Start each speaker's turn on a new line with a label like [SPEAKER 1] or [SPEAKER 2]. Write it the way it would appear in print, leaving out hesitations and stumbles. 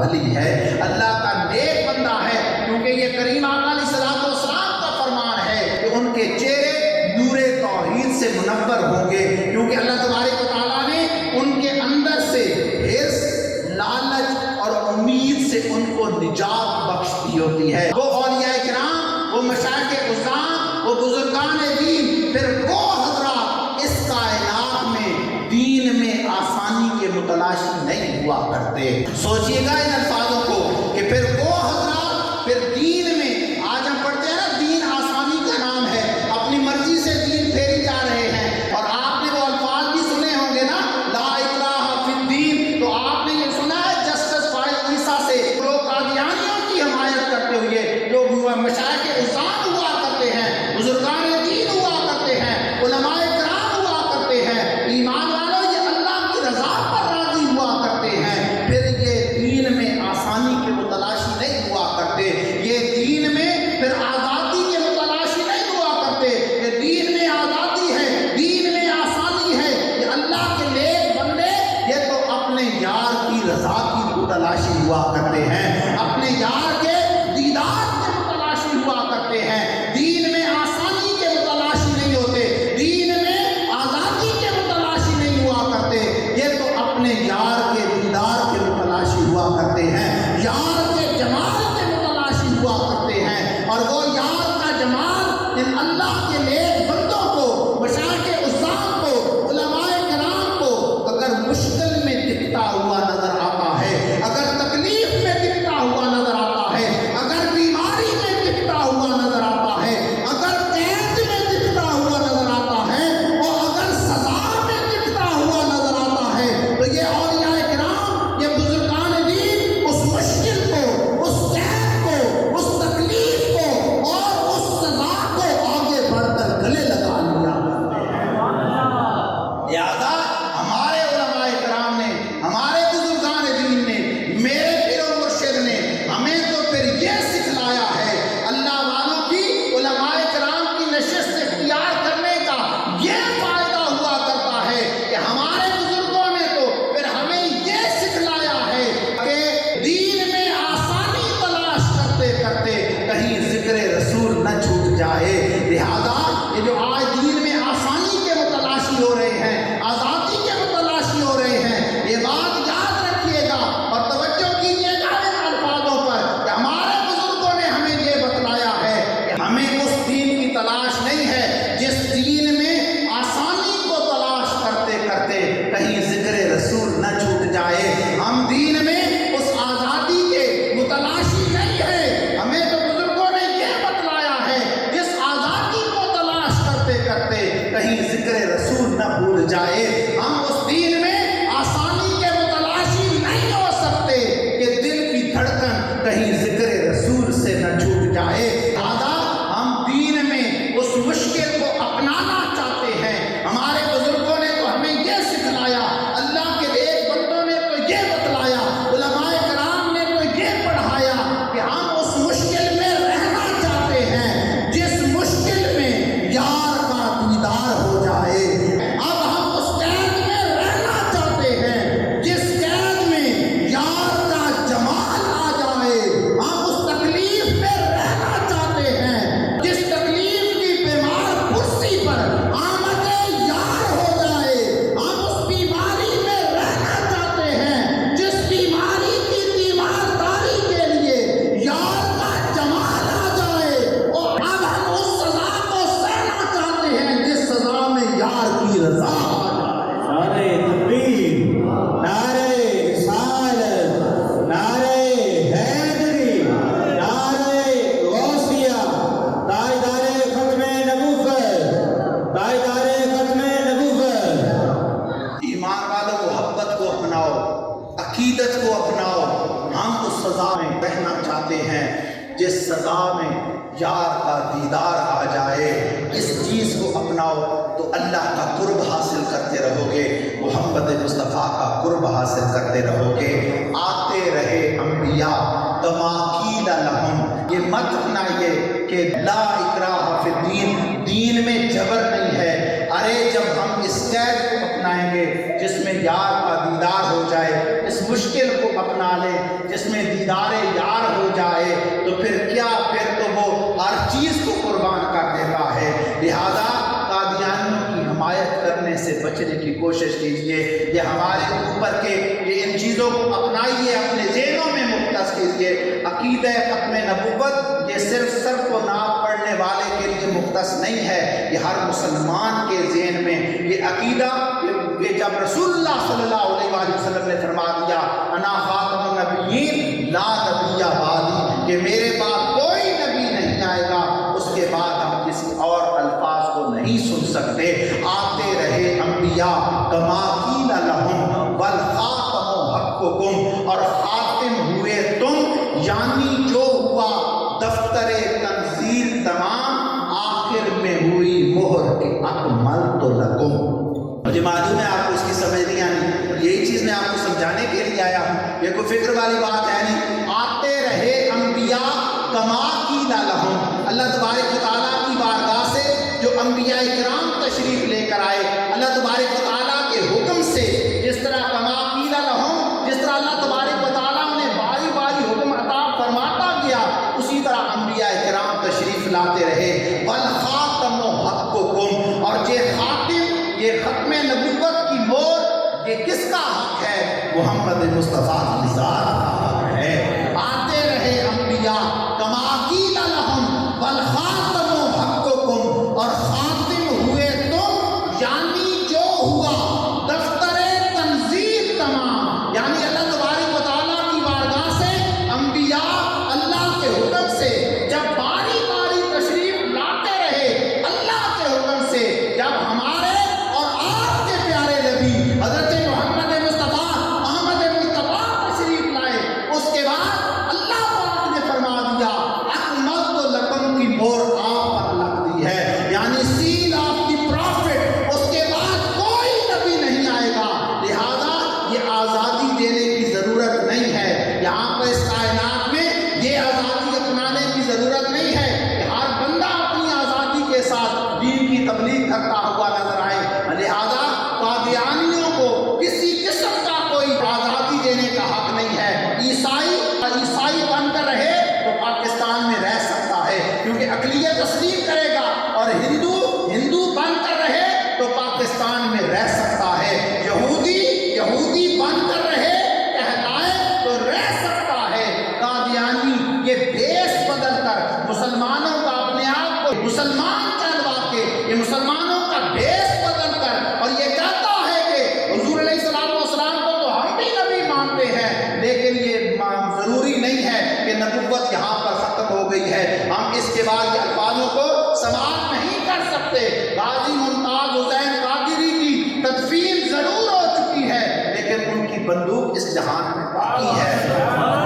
[SPEAKER 1] ولی ہے، اللہ کا نیک بندہ ہے، کیونکہ یہ کریم آقا علیہ الصلوۃ والسلام کا فرمان ہے کہ ان کے چہرے نور توحید سے منور ہوں گے، کیونکہ اللہ تبارک و تعالیٰ نے ان کے اندر سے حرص، لالچ اور امید سے ان کو نجات بخش دی ہوتی ہے۔ وہ اولیاء کرام، وہ مشائخ عظام، وہ بزرگان دین، پھر وہ حضرات اس کائنات میں دین میں آسانی کے متلاشی نہیں ہوا کرتے۔ سوچئے گا ان الفاظوں کو کہ پھر وہ حضرات پھر دین میں، آج ہم پڑھتے ہیں نا دین آسانی کا نام ہے، اپنی مرضی سے دین پھیری جا رہے ہیں، اور آپ نے وہ الفاظ بھی سنے ہوں گے نا، لا اکراہ فی الدین، تو آپ نے یہ سنا ہے جسٹس فار عیسیٰ سے لوگ قادیانیوں کی حمایت کرتے ہوئے، جو مشائخ عظام ہوا کرتے ہیں، بزرگان دین ہوا کرتے ہیں، علماء کرام ہوا کرتے ہیں، ایمان والوں یہ اللہ کی رضا پر راضی ہوا کرتے ہیں، پھر یہ دین میں آسانی کے متلاشی نہیں ہوا کرتے، یہ دین میں پھر آزادی کے متلاشی نہیں ہوا کرتے، یہ دین میں آزادی ہے، دین میں آسانی ہے، یہ اللہ کے نیک بندے یہ تو اپنے یار کی رضا کی متلاشی ہوا کرتے ہیں، اپنے یار کے دیدار کے متلاشی ہوا کرتے ہیں، دین میں آسانی کے متلاشی نہیں ہوتے، دین میں آزادی کے متلاشی نہیں ہوا کرتے، یہ تو اپنے یار کے دیدار کے متلاشی ہوا کرتے ہیں، یار کے جمال کے متلاشی ہوا کرتے ہیں، اور وہ یار کا جمال ان اللہ کے نیک بندوں کو، مشائخ عظام کو، علماء کرام کو اگر مشکل میں دکھتا ہوا نظر آتا ہے، اگر تکلیف میں دکھتا ہوا نظر آتا ہے، اگر بیماری میں دکھتا ہوا نظر آتا ہے، اگر قید میں دکھتا ہوا نظر آتا ہے، اور اگر سزا میں دکھتا ہوا نظر آتا ہے، تو یہ اولیاء کرام، یہ بزرگان دین اس مشکل کو، اس قید کو، اس تکلیف کو اور اس سزا کو آگے بڑھ کر گلے لگا لیا۔ لہذا ہمارے علماء کرام نے، ہمارے بزرگان دین نے، میرے پیر و مرشد نے ہمیں تو پھر یہ سکھلایا ہے، اللہ والوں کی، علماء کرام کی نشست اختیار کرنے کا یہ فائدہ ہوا کرتا ہے کہ ہمارے بزرگوں نے تو پھر ہمیں یہ سکھلایا ہے کہ دین میں آسانی تلاش کرتے کرتے کہیں ذکر رسول نہ چھوٹ جائے۔ لہذا یہ جو آج دین میں آسانی کے متلاشی ہو رہے ہیں، آزادی کے متلاشی ہو رہے ہیں، یہ بات یاد رکھیے گا اور توجہ کیجیے گا ان الفاظوں پر کہ ہمارے بزرگوں نے ہمیں یہ بتلایا ہے کہ ہمیں اس دین کی تلاش نہیں ہے جس دین میں آسانی کو تلاش کرتے کرتے کہیں ذکر رسول نہ چھوٹ جائے، ہم دین میں اس آزادی کے متلاشی نہیں ہے، ہمیں تو بزرگوں نے یہ بتلایا ہے جس آزادی کو تلاش کرتے کرتے کہیں ذکر رسول نہ بھول جائے، ہم اس دین میں آسانی کے متلاشی نہیں ہو سکتے کہ دل کی دھڑکن کہیں ذکر رسول سے نہ چھوٹ جائے، لہذا ہم دین میں اس مشکل کو اپنانا چاہتے ہیں۔ ہمارے بزرگوں نے تو ہمیں یہ سکھلایا، اللہ کے نیک بندوں نے تو یہ بتلایا، علماء کرام نے تو یہ پڑھایا کہ ہم اس مشکل میں رہنا چاہتے ہیں جس مشکل میں یار کا دیدار ہو جائے، اب ہم اس قید میں رہنا چاہتے ہیں جس قید میں یار کا جمال آ جائے، ہم اس تکلیف میں رہنا چاہتے ہیں جس تکلیف کی بیمار کرسی پر آمد یار ہو جائے، ہم اس بیماری میں رہنا چاہتے ہیں جس بیماری کی تیمارداری کے لیے یار کا جمال آ جائے، اور اب ہم اس سزا کو سہنا چاہتے ہیں جس سزا میں یار کی رضا آ جائے۔
[SPEAKER 2] نعرہ تکبیر، نعرہ رسالت، نعرہ حیدری، نعرہ غوثیہ، تاجدار ختم نبوت، تاجدار ختم نبوت۔
[SPEAKER 1] ایمان والوں محبت کو اپناؤ، عقیدت کو اپناؤ، ہم اس سزا میں رہنا چاہتے ہیں جس سزا میں یار کا دیدار آ جائے، اس چیز کو اپناؤ تو اللہ کا قرب حاصل کرتے رہو گے، محمد مصطفیٰ کا قرب حاصل کرتے رہو گے۔ آتے رہے انبیاء تماکیل لہم، یہ مت اپنائیے کہ لا اکراہ فی الدین، دین میں جبر نہیں ہے، ارے جب ہم اس قید کو اپنائیں گے جس میں یار کا دیدار ہو جائے، اس مشکل کو اپنا لیں جس میں کوشش کیجئے، یہ ہمارے اوپر کے یہ ان چیزوں کو اپنائیے، اپنے ذہنوں میں مختص کیجئے۔ عقیدہ ختم نبوت یہ صرف سر کو ناپ پڑھنے والے کے لیے مختص نہیں ہے، یہ ہر مسلمان کے ذہن میں یہ عقیدہ کہ جب رسول اللہ صلی اللہ علیہ وآلہ وسلم نے فرما دیا انا خاتم النبیین لا نبی بعدی، کہ میرے بعد کوئی نبی نہیں آئے گا، اس کے بعد ہم کسی اور الفاظ کو نہیں سن سکتے۔ آتے رہے انبیاء کما قیل لہم والخاتم حقکم، اور خاتم ہوئے تم، یعنی جو ہوا دفتر تنزیل تمام، آخر میں ہوئی مہر کہ اکملت لکم۔ مجھے معلوم ہے آپ کو اس کی سمجھ نہیں آنی، یہی چیز میں آپ کو سمجھانے کے لیے آیا ہوں، یہ کوئی فکر والی بات ہے نہیں۔ آتے رہے انبیاء کما قیل لہم، اللہ تبارک و تعالیٰ کی بارگاہ سے جو انبیاء کرام تشریف لے کر آئے، اللہ تبارک و تعالیٰ کے حکم سے، جس طرح کما قیل لہم، جس طرح اللہ تبارک و تعالیٰ انہیں باری باری حکم عطا فرماتا گیا، اسی طرح انبیاء کرام تشریف لاتے رہے۔ والخاتم حقکم، اور یہ خاتم، یہ ختم نبوت کی مہر، یہ کس کا حق ہے؟ محمد مصطفیٰ کی ذات کا حق ہے۔ آتے رہے انبیاء کما قیل لہم والخاتم حقکم، اور خاتم ہوئے تم، یعنی جو ہوا دفتر تنزیل تمام، یعنی اللہ تبارک و تعالیٰ کی بارگاہ سے انبیاء اللہ کے حکم سے جب باری باری تشریف لاتے رہے، اللہ کے حکم سے جب ہمارے اور آپ کے پیارے نبی حضرت محمد مصطفیٰ احمد مصطفیٰ تشریف لائے، اس کے بعد اللہ پاک نے فرما دیا اکملت لکم کی مہر آپ پر لگ دی ہے، یعنی سیل آف دی پرافٹ، اس کے بعد کوئی نبی نہیں آئے گا، لہذا یہ آزادی دینے کی ضرورت نہیں ہے یہاں پر اس کائنات میں، یہ آزادی اپنانے کی ضرورت نہیں ہے کہ ہر بندہ اپنی آزادی کے ساتھ دین کی تبلیغ کرتا ہوا نظر آئے، لہذا قادیانیوں کو کسی قسم کا کوئی آزادی دینے کا حق نہیں ہے۔ عیسائی بن کر رہے تو پاکستان میں رہ سکتا ہے کیونکہ اقلیت تسلیم کرے گا، اور ہندو بن کر رہے تو پاکستان میں رہ سکتا ہے، یہودی بن کر رہے کہلائے تو رہ سکتا ہے، قادیانی یہ دیش بدل کر مسلمانوں کا اپنے آپ کو مسلمان کہلوا کے، یہ مسلمانوں کا دیش بدل کر، اور یہ کہتا ہے کہ حضور علیہ السلام کو تو ہم بھی نبی مانتے ہیں، لیکن یہ ضروری نہیں ہے کہ نبوت یہاں پر ختم ہو گئی ہے، ہم اس کے بعد کے الفاظوں کو سماعت نہیں کر سکتے۔ غازی ممتاز حسین قادری کی تدفین ضرور ہو چکی ہے، لیکن ان کی بندوق اس جہان میں باقی ہے۔